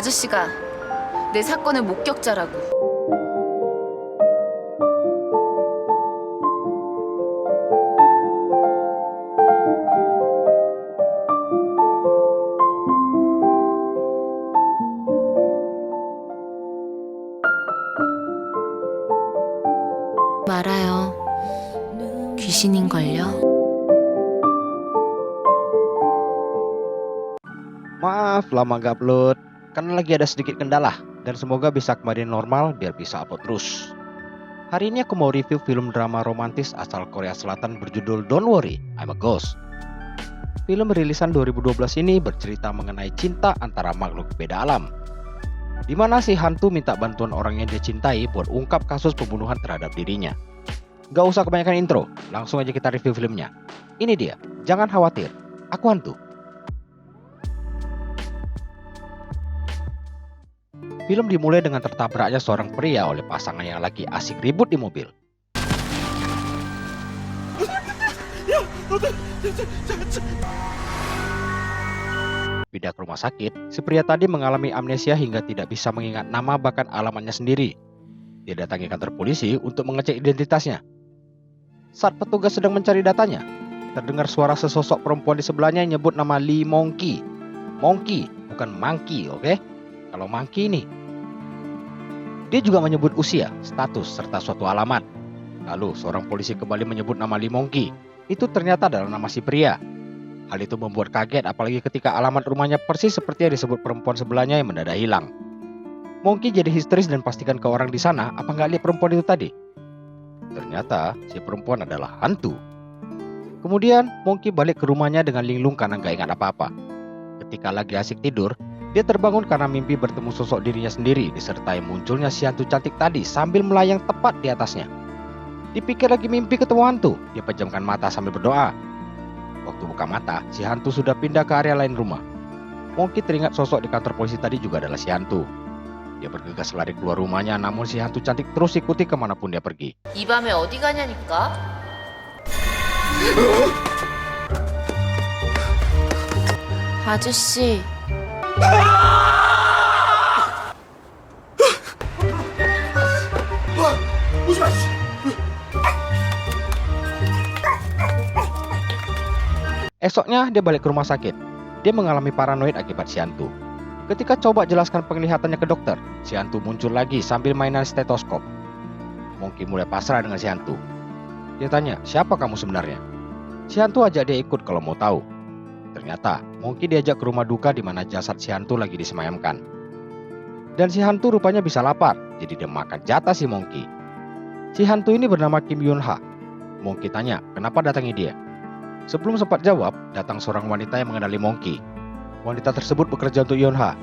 아저씨가 내 사건의 목격자라고. 말아요. 귀신인걸요? Maaf lama gak upload, karena lagi ada sedikit kendala. Dan semoga bisa kembali normal biar bisa upload terus. Hari ini aku mau review film drama romantis asal Korea Selatan berjudul Don't Worry, I'm a Ghost. Film rilisan 2012 ini bercerita mengenai cinta antara makhluk beda alam, di mana si hantu minta bantuan orang yang dia cintai buat ungkap kasus pembunuhan terhadap dirinya. Gak usah kebanyakan intro, langsung aja kita review filmnya. Ini dia, jangan khawatir, aku hantu. Film dimulai dengan tertabraknya seorang pria oleh pasangan yang lagi asik ribut di mobil. Pindah ke rumah sakit, si pria tadi mengalami amnesia hingga tidak bisa mengingat nama bahkan alamatnya sendiri. Dia datangi kantor polisi untuk mengecek identitasnya. Saat petugas sedang mencari datanya, terdengar suara sesosok perempuan di sebelahnya yang nyebut nama Lee Monkey. Monkey, bukan Monkey, oke? Kalau Monkey ini. Dia juga menyebut usia, status, serta suatu alamat. Lalu seorang polisi kembali menyebut nama Lee Monkey. Itu ternyata adalah nama si pria. Hal itu membuat kaget apalagi ketika alamat rumahnya persis seperti yang disebut perempuan sebelahnya yang mendadak hilang. Monkey jadi histeris dan pastikan ke orang di sana apa nggak lihat perempuan itu tadi. Ternyata si perempuan adalah hantu. Kemudian Monkey balik ke rumahnya dengan linglung karena nggak ingat apa-apa. Ketika lagi asik tidur, dia terbangun karena mimpi bertemu sosok dirinya sendiri disertai munculnya si hantu cantik tadi sambil melayang tepat di atasnya. Dipikir lagi mimpi ketemu hantu, dia pejamkan mata sambil berdoa. Waktu buka mata, si hantu sudah pindah ke area lain rumah. Monkey teringat sosok di kantor polisi tadi juga adalah si hantu. Dia bergegas lari keluar rumahnya, namun si hantu cantik terus ikuti kemanapun dia pergi. 이 밤에 어디 가냐니까? 아저씨, Esoknya dia balik ke rumah sakit. Dia mengalami paranoid akibat si hantu. Ketika coba jelaskan penglihatannya ke dokter, si hantu muncul lagi sambil mainan stetoskop. Monkey mulai pasrah dengan si hantu. Dia tanya, siapa kamu sebenarnya? Si hantu ajak dia ikut kalau mau tahu. Ternyata Monkey diajak ke rumah duka di mana jasad si hantu lagi disemayamkan. Dan si hantu rupanya bisa lapar, jadi dia makan jatah si Monkey. Si hantu ini bernama Kim Yun Ha. Monkey tanya, kenapa datangi dia? Sebelum sempat jawab, datang seorang wanita yang mengenali Monkey. Wanita tersebut bekerja untuk Yun Ha.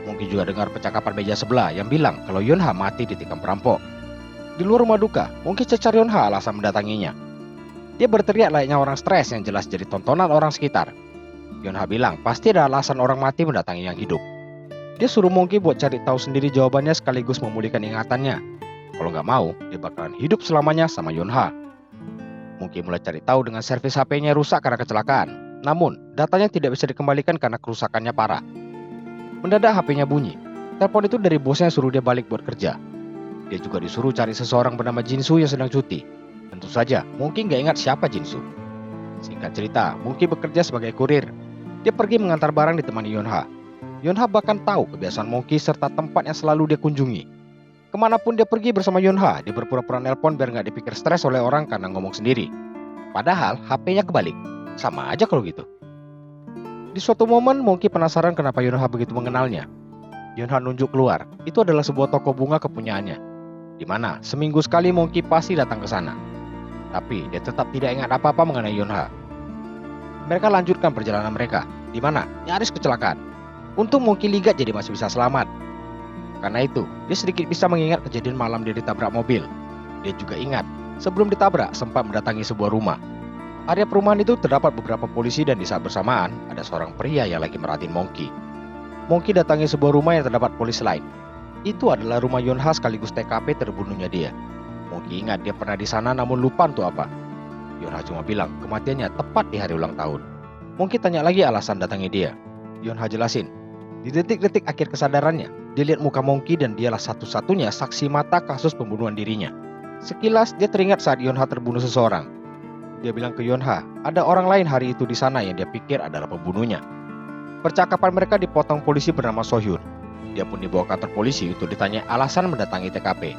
Monkey juga dengar percakapan meja sebelah yang bilang kalau Yun Ha mati ditikam perampok. Di luar rumah duka, Monkey cecar Yun Ha alasan mendatanginya. Dia berteriak layaknya orang stres yang jelas jadi tontonan orang sekitar. Yun Ha bilang pasti ada alasan orang mati mendatangi yang hidup. Dia suruh Monkey buat cari tahu sendiri jawabannya sekaligus memulihkan ingatannya. Kalau nggak mau, dia bakalan hidup selamanya sama Yun Ha. Monkey mulai cari tahu dengan servis HP-nya rusak karena kecelakaan. Namun, datanya tidak bisa dikembalikan karena kerusakannya parah. Mendadak HP-nya bunyi. Telepon itu dari bosnya suruh dia balik buat kerja. Dia juga disuruh cari seseorang bernama Jinsu yang sedang cuti. Tentu saja, Monkey nggak ingat siapa Jinsu. Singkat cerita, Monkey bekerja sebagai kurir. Dia pergi mengantar barang ditemani Yun Ha. Yun Ha bahkan tahu kebiasaan Monkey serta tempat yang selalu dia kunjungi. Kemanapun dia pergi bersama Yun Ha, dia berpura-pura nelpon biar nggak dipikir stres oleh orang karena ngomong sendiri. Padahal HP-nya kebalik. Sama aja kalau gitu. Di suatu momen, Monkey penasaran kenapa Yun Ha begitu mengenalnya. Yun Ha nunjuk keluar. Itu adalah sebuah toko bunga kepunyaannya, di mana seminggu sekali Monkey pasti datang ke sana. Tapi dia tetap tidak ingat apa-apa mengenai Yun Ha. Mereka lanjutkan perjalanan mereka, di mana nyaris kecelakaan. Untung Monkey ligat jadi masih bisa selamat. Karena itu, dia sedikit bisa mengingat kejadian malam dia ditabrak mobil. Dia juga ingat, sebelum ditabrak sempat mendatangi sebuah rumah. Area perumahan itu terdapat beberapa polisi dan di saat bersamaan, ada seorang pria yang lagi merhatiin Monkey. Monkey datangi sebuah rumah yang terdapat polisi lain. Itu adalah rumah Yun Ha sekaligus TKP terbunuhnya dia. Monkey ingat dia pernah di sana namun lupa untuk apa. Yonha cuma bilang kematiannya tepat di hari ulang tahun. Monkey tanya lagi alasan datangnya dia. Yonha jelasin, di detik-detik akhir kesadarannya, dia lihat muka Monkey dan dialah satu-satunya saksi mata kasus pembunuhan dirinya. Sekilas dia teringat saat Yonha terbunuh seseorang. Dia bilang ke Yonha, ada orang lain hari itu di sana yang dia pikir adalah pembunuhnya. Percakapan mereka dipotong polisi bernama Sohyun. Dia pun dibawa ke kantor polisi untuk ditanya alasan mendatangi TKP.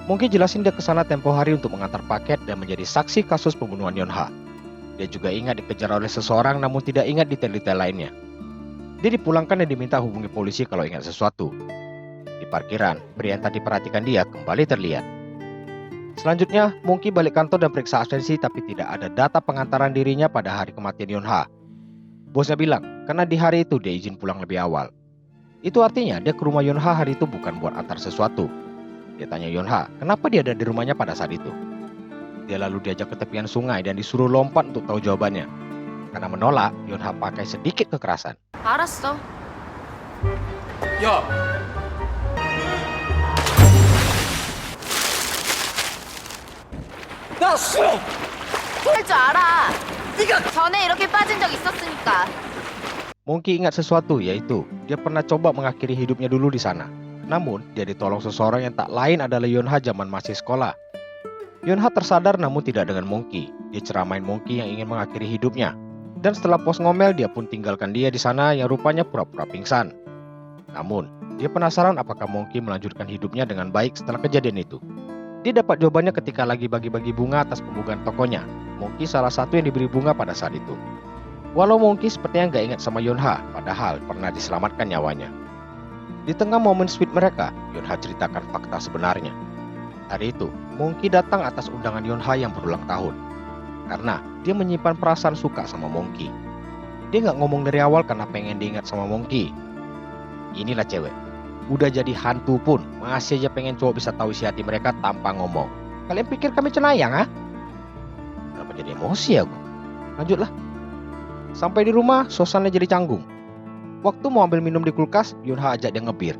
Monkey jelasin dia ke sana tempo hari untuk mengantar paket dan menjadi saksi kasus pembunuhan Yonha. Dia juga ingat dikejar oleh seseorang namun tidak ingat detail-detail lainnya. Dia dipulangkan dan diminta hubungi polisi kalau ingat sesuatu. Di parkiran, pria yang tadi perhatikan dia kembali terlihat. Selanjutnya, Monkey balik kantor dan periksa absensi tapi tidak ada data pengantaran dirinya pada hari kematian Yonha. Bosnya bilang, karena di hari itu dia izin pulang lebih awal. Itu artinya dia ke rumah Yonha hari itu bukan buat antar sesuatu. Dia tanya Yonha, kenapa dia ada di rumahnya pada saat itu? Dia lalu diajak ke tepian sungai dan disuruh lompat untuk tahu jawabannya. Karena menolak, Yonha pakai sedikit kekerasan. 알았어. 야, 나 수영! 할 줄 알아. 전에 이렇게 빠진 적 있었으니까. Monkey ingat sesuatu, yaitu dia pernah coba mengakhiri hidupnya dulu di sana. Namun, dia ditolong seseorang yang tak lain adalah Yonha zaman masih sekolah. Yonha tersadar namun tidak dengan Monkey. Dia ceramain Monkey yang ingin mengakhiri hidupnya. Dan setelah pos ngomel, dia pun tinggalkan dia di sana yang rupanya pura-pura pingsan. Namun, dia penasaran apakah Monkey melanjutkan hidupnya dengan baik setelah kejadian itu. Dia dapat jawabannya ketika lagi bagi-bagi bunga atas pembukaan tokonya. Monkey salah satu yang diberi bunga pada saat itu. Walau Monkey sepertinya nggak ingat sama Yonha, padahal pernah diselamatkan nyawanya. Di tengah momen sweet mereka, Yonha ceritakan fakta sebenarnya. Hari itu, Monkey datang atas undangan Yonha yang berulang tahun. Karena dia menyimpan perasaan suka sama Monkey. Dia nggak ngomong dari awal karena pengen diingat sama Monkey. Inilah cewek. Udah jadi hantu pun, masih aja pengen cowok bisa tahu isi hati mereka tanpa ngomong. Kalian pikir kami cenayang, ha? Kenapa jadi emosi aku? Lanjutlah. Sampai di rumah, suasananya jadi canggung. Waktu mau ambil minum di kulkas, Yonha ajak dia ngebir.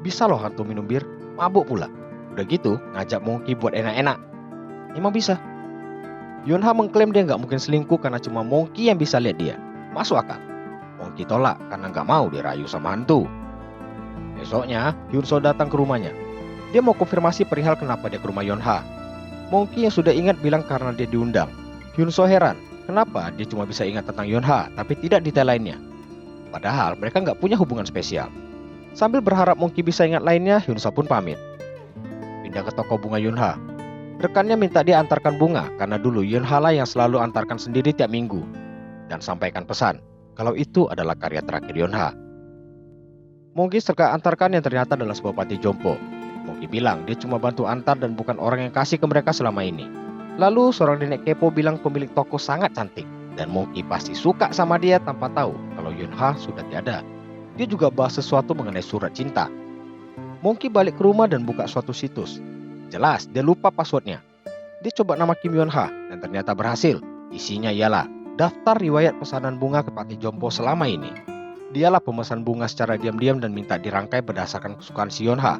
Bisa loh hantu minum bir, mabuk pula. Udah gitu, ngajak Monkey buat enak-enak. Emang bisa. Yonha mengklaim dia nggak mungkin selingkuh karena cuma Monkey yang bisa lihat dia. Masuk akal. Monkey tolak karena nggak mau dirayu sama hantu. Besoknya, Hyunso datang ke rumahnya. Dia mau konfirmasi perihal kenapa dia ke rumah Yonha. Monkey yang sudah ingat bilang karena dia diundang. Hyunso heran, kenapa dia cuma bisa ingat tentang Yonha tapi tidak detail lainnya. Padahal mereka nggak punya hubungan spesial. Sambil berharap Monkey bisa ingat lainnya, Hyunso pun pamit. Pindah ke toko bunga Yonha. Rekannya minta dia antarkan bunga karena dulu Yonha lah yang selalu antarkan sendiri tiap minggu. Dan sampaikan pesan, kalau itu adalah karya terakhir Yonha. Monkey serka antarkan yang ternyata adalah sebuah panti jompo. Monkey bilang dia cuma bantu antar dan bukan orang yang kasih ke mereka selama ini. Lalu seorang nenek kepo bilang pemilik toko sangat cantik. Dan Monkey pasti suka sama dia tanpa tahu kalau Yonha sudah tiada. Dia juga bahas sesuatu mengenai surat cinta. Monkey balik ke rumah dan buka suatu situs. Jelas dia lupa passwordnya. Dia coba nama Kim Yonha dan ternyata berhasil. Isinya ialah daftar riwayat pesanan bunga ke panti jompo selama ini. Dialah pemesan bunga secara diam-diam dan minta dirangkai berdasarkan kesukaan si Yonha.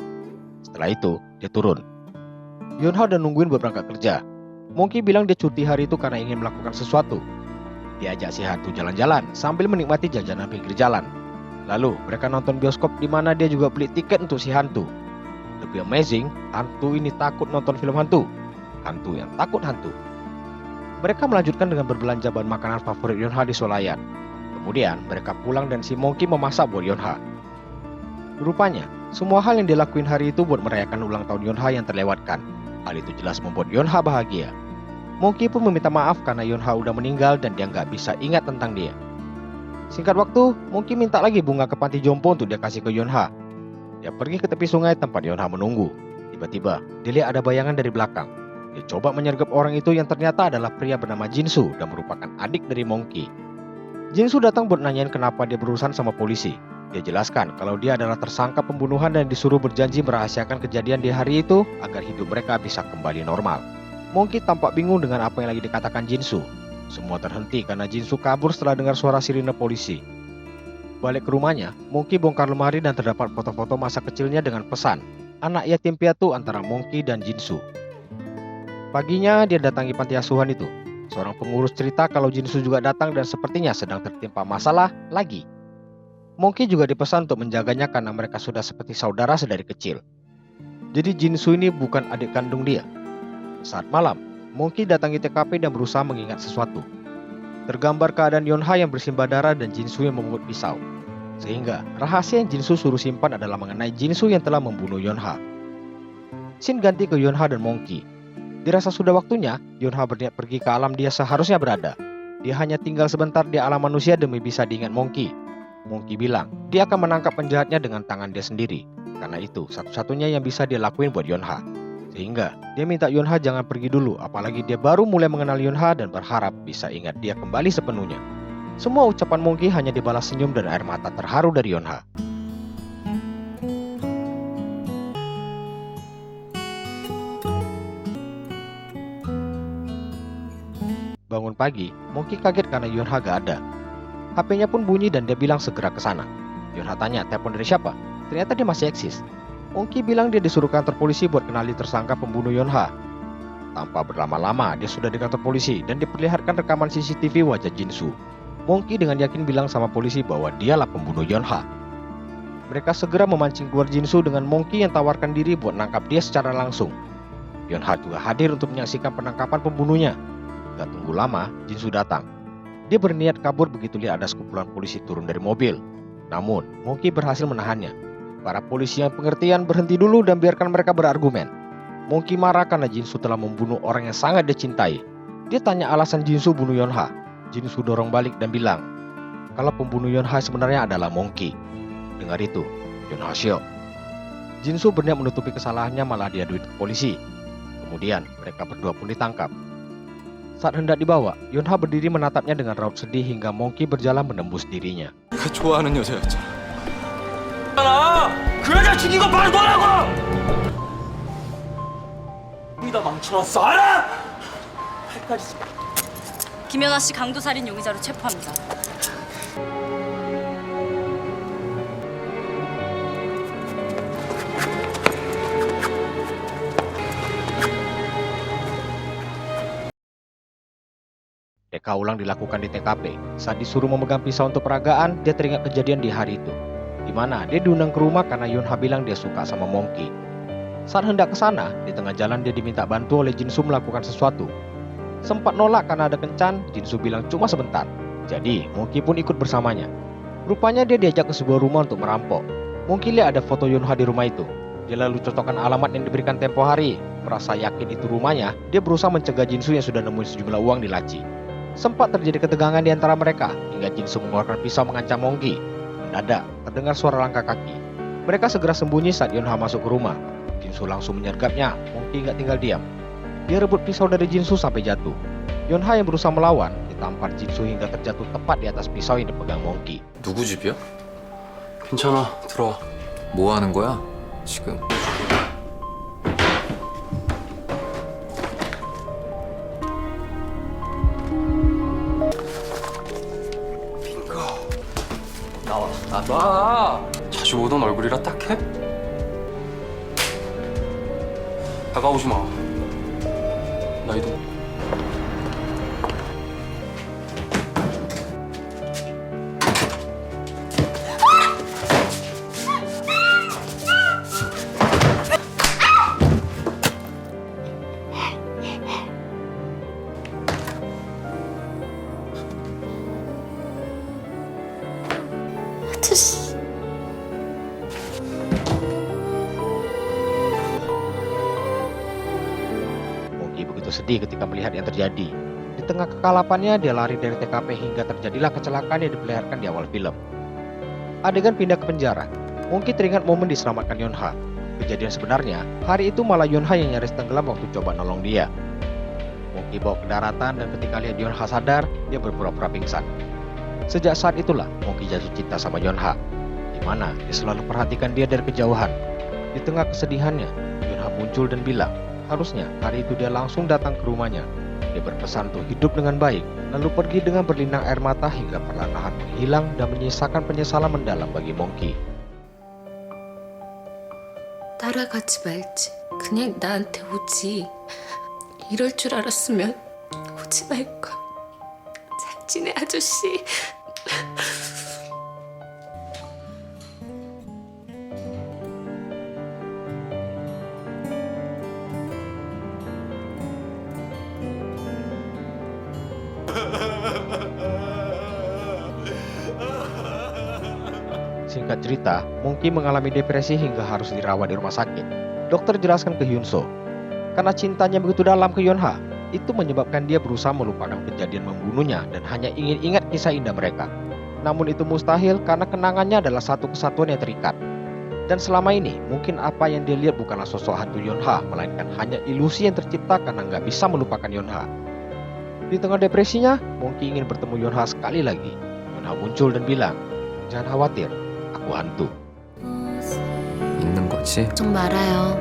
Setelah itu, dia turun. Yonha udah nungguin buat berangkat kerja. Monkey bilang dia cuti hari itu karena ingin melakukan sesuatu. Dia ajak si hantu jalan-jalan sambil menikmati jajanan pinggir jalan. Lalu mereka nonton bioskop di mana dia juga beli tiket untuk si hantu. Lebih amazing, hantu ini takut nonton film hantu. Hantu yang takut hantu. Mereka melanjutkan dengan berbelanja bahan makanan favorit Yonha di swalayan. Kemudian mereka pulang dan si Monkey memasak buat Yonha. Rupanya, semua hal yang dilakuin hari itu buat merayakan ulang tahun Yonha yang terlewatkan. Hal itu jelas membuat Yonha bahagia. Monkey pun meminta maaf karena Yonha udah meninggal dan dia nggak bisa ingat tentang dia. Singkat waktu, Monkey minta lagi bunga ke panti jompo untuk dia kasih ke Yonha. Dia pergi ke tepi sungai tempat Yonha menunggu. Tiba-tiba, dia lihat ada bayangan dari belakang. Dia coba menyergap orang itu yang ternyata adalah pria bernama Jinsu dan merupakan adik dari Monkey. Jinsu datang buat nanyain kenapa dia berurusan sama polisi. Dia jelaskan kalau dia adalah tersangka pembunuhan dan disuruh berjanji merahasiakan kejadian di hari itu agar hidup mereka bisa kembali normal. Monkey tampak bingung dengan apa yang lagi dikatakan Jinsu. Semua terhenti karena Jinsu kabur setelah dengar suara sirine polisi. Balik ke rumahnya, Monkey bongkar lemari dan terdapat foto-foto masa kecilnya dengan pesan, anak yatim piatu antara Monkey dan Jinsu. Paginya dia datangi panti asuhan itu. Seorang pengurus cerita kalau Jinsu juga datang dan sepertinya sedang tertimpa masalah lagi. Monkey juga dipesan untuk menjaganya karena mereka sudah seperti saudara sedari kecil. Jadi Jinsu ini bukan adik kandung dia. Saat malam, Monkey datangi TKP dan berusaha mengingat sesuatu. Tergambar keadaan Yonha yang bersimbah darah dan Jinsu yang memungut pisau. Sehingga rahasia yang Jinsu suruh simpan adalah mengenai Jinsu yang telah membunuh Yonha. Scene ganti ke Yonha dan Monkey. Dirasa sudah waktunya, Yonha berniat pergi ke alam dia seharusnya berada. Dia hanya tinggal sebentar di alam manusia demi bisa diingat Monkey. Monkey bilang, dia akan menangkap penjahatnya dengan tangan dia sendiri. Karena itu, satu-satunya yang bisa dia lakuin buat Yonha. Sehingga, dia minta Yonha jangan pergi dulu, apalagi dia baru mulai mengenal Yonha dan berharap bisa ingat dia kembali sepenuhnya. Semua ucapan Monkey hanya dibalas senyum dan air mata terharu dari Yonha. Bangun pagi, Monkey kaget karena Yonha gak ada. HP-nya pun bunyi dan dia bilang segera ke sana. Yonha tanya, telepon dari siapa? Ternyata dia masih eksis. Monkey bilang dia disuruh kantor polisi buat kenali tersangka pembunuh Yonha. Tanpa berlama-lama, dia sudah di kantor polisi dan diperlihatkan rekaman CCTV wajah Jinsu. Monkey dengan yakin bilang sama polisi bahwa dialah pembunuh Yonha. Mereka segera memancing keluar Jinsu dengan Monkey yang tawarkan diri buat nangkap dia secara langsung. Yonha juga hadir untuk menyaksikan penangkapan pembunuhnya. Gak tunggu lama, Jinsu datang. Dia berniat kabur begitu lihat ada sekumpulan polisi turun dari mobil. Namun, Monkey berhasil menahannya. Para polisi yang pengertian berhenti dulu dan biarkan mereka berargumen. Monkey marah karena Jinsu telah membunuh orang yang sangat dia cintai. Dia tanya alasan Jinsu bunuh Yonha. Jinsu dorong balik dan bilang, kalau pembunuh Yonha sebenarnya adalah Monkey. Dengar itu, Yonha syok. Jinsu berniat menutupi kesalahannya malah diaduin ke polisi. Kemudian, mereka berdua pun ditangkap. Saat hendak dibawa, Yonha berdiri menatapnya dengan raut sedih hingga Monkey berjalan menembus dirinya. 내가 좋아하는 여자였잖아. 그 여자 죽인 거 바로 너라고! 다 망쳐놨어, 알아? 팔까지. 김연아 씨 강도살인 용의자로 체포합니다. Reka ulang dilakukan di TKP. Saat disuruh memegang pisau untuk peragaan, dia teringat kejadian di hari itu, di mana dia diundang ke rumah karena Yonha bilang dia suka sama Monkey. Saat hendak ke sana, di tengah jalan dia diminta bantu oleh Jinsu melakukan sesuatu. Sempat nolak karena ada kencan, Jinsu bilang cuma sebentar. Jadi, Monkey pun ikut bersamanya. Rupanya dia diajak ke sebuah rumah untuk merampok. Monkey lihat ada foto Yonha di rumah itu. Dia lalu cocokkan alamat yang diberikan tempo hari. Merasa yakin itu rumahnya, dia berusaha mencegah Jinsu yang sudah nemuin sejumlah uang di laci. Sempat terjadi ketegangan di antara mereka, hingga Jinsu mengeluarkan pisau mengancam Monkey. Mendadak, terdengar suara langkah kaki. Mereka segera sembunyi saat Yonha masuk ke rumah. Jinsu langsung menyergapnya, Monkey nggak tinggal diam. Dia rebut pisau dari Jinsu sampai jatuh. Yonha yang berusaha melawan, ditampar Jinsu hingga terjatuh tepat di atas pisau yang dipegang Monkey. 누구 집이야? 괜찮아, 들어와. 뭐 하는 거야, 지금? 나와. 놔. 자주 보던 얼굴이라 딱해? 다가오지 마. 나 이동. Monkey begitu sedih ketika melihat yang terjadi. Di tengah kekalapannya, dia lari dari TKP hingga terjadilah kecelakaan yang diperlihatkan di awal film. Adegan pindah ke penjara. Monkey teringat momen diselamatkan Yonha. Kejadian sebenarnya, hari itu malah Yonha yang nyaris tenggelam waktu coba nolong dia. Monkey bawa ke daratan dan ketika lihat Yonha sadar, dia berpura-pura pingsan. Sejak saat itulah, Monkey jatuh cinta sama Yonha, di mana dia selalu perhatikan dia dari kejauhan. Di tengah kesedihannya, Yonha muncul dan bilang, harusnya hari itu dia langsung datang ke rumahnya. Dia berpesan untuk hidup dengan baik, lalu pergi dengan berlinang air mata hingga perlahan-lahan menghilang dan menyisakan penyesalan mendalam bagi Monkey. 따라가지 말지. 그냥 나한테 오지. 이럴 줄 알았으면 오지 말걸. 잘 지내 아저씨. Singkat cerita, Monkey mengalami depresi hingga harus dirawat di rumah sakit. Dokter jelaskan ke Hyunso, karena cintanya begitu dalam ke Yonha, itu menyebabkan dia berusaha melupakan kejadian membunuhnya dan hanya ingin ingat kisah indah mereka. Namun itu mustahil karena kenangannya adalah satu kesatuan yang terikat. Dan selama ini, mungkin apa yang dia lihat bukanlah sosok hantu Yonha, melainkan hanya ilusi yang tercipta karena nggak bisa melupakan Yonha. Di tengah depresinya, Monkey ingin bertemu Yonha sekali lagi. Yonha muncul dan bilang, "Jangan khawatir, aku hantu." 있는 거지? 걱정 말아요.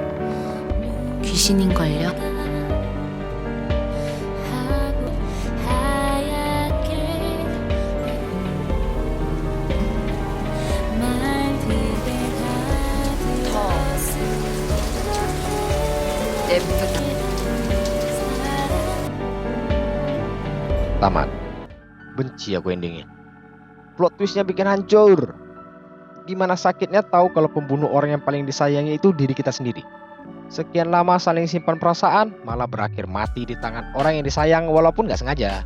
귀신인걸요? Tamat. Benci aku endingnya. Plot twistnya bikin hancur. Gimana sakitnya tahu kalau pembunuh orang yang paling disayangi itu diri kita sendiri. Sekian lama saling simpan perasaan, malah berakhir mati di tangan orang yang disayang walaupun gak sengaja.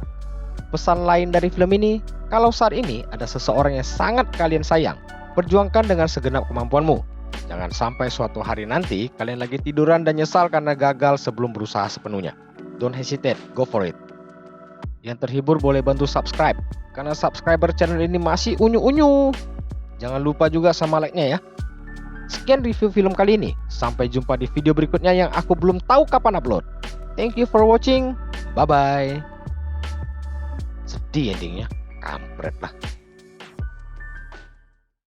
Pesan lain dari film ini, kalau saat ini ada seseorang yang sangat kalian sayang, perjuangkan dengan segenap kemampuanmu. Jangan sampai suatu hari nanti kalian lagi tiduran dan nyesal karena gagal sebelum berusaha sepenuhnya. Don't hesitate, go for it. Yang terhibur boleh bantu subscribe, karena subscriber channel ini masih unyu-unyu. Jangan lupa juga sama like-nya ya. Sekian review film kali ini. Sampai jumpa di video berikutnya yang aku belum tahu kapan upload. Thank you for watching. Bye-bye. Sedih endingnya. Kampret lah.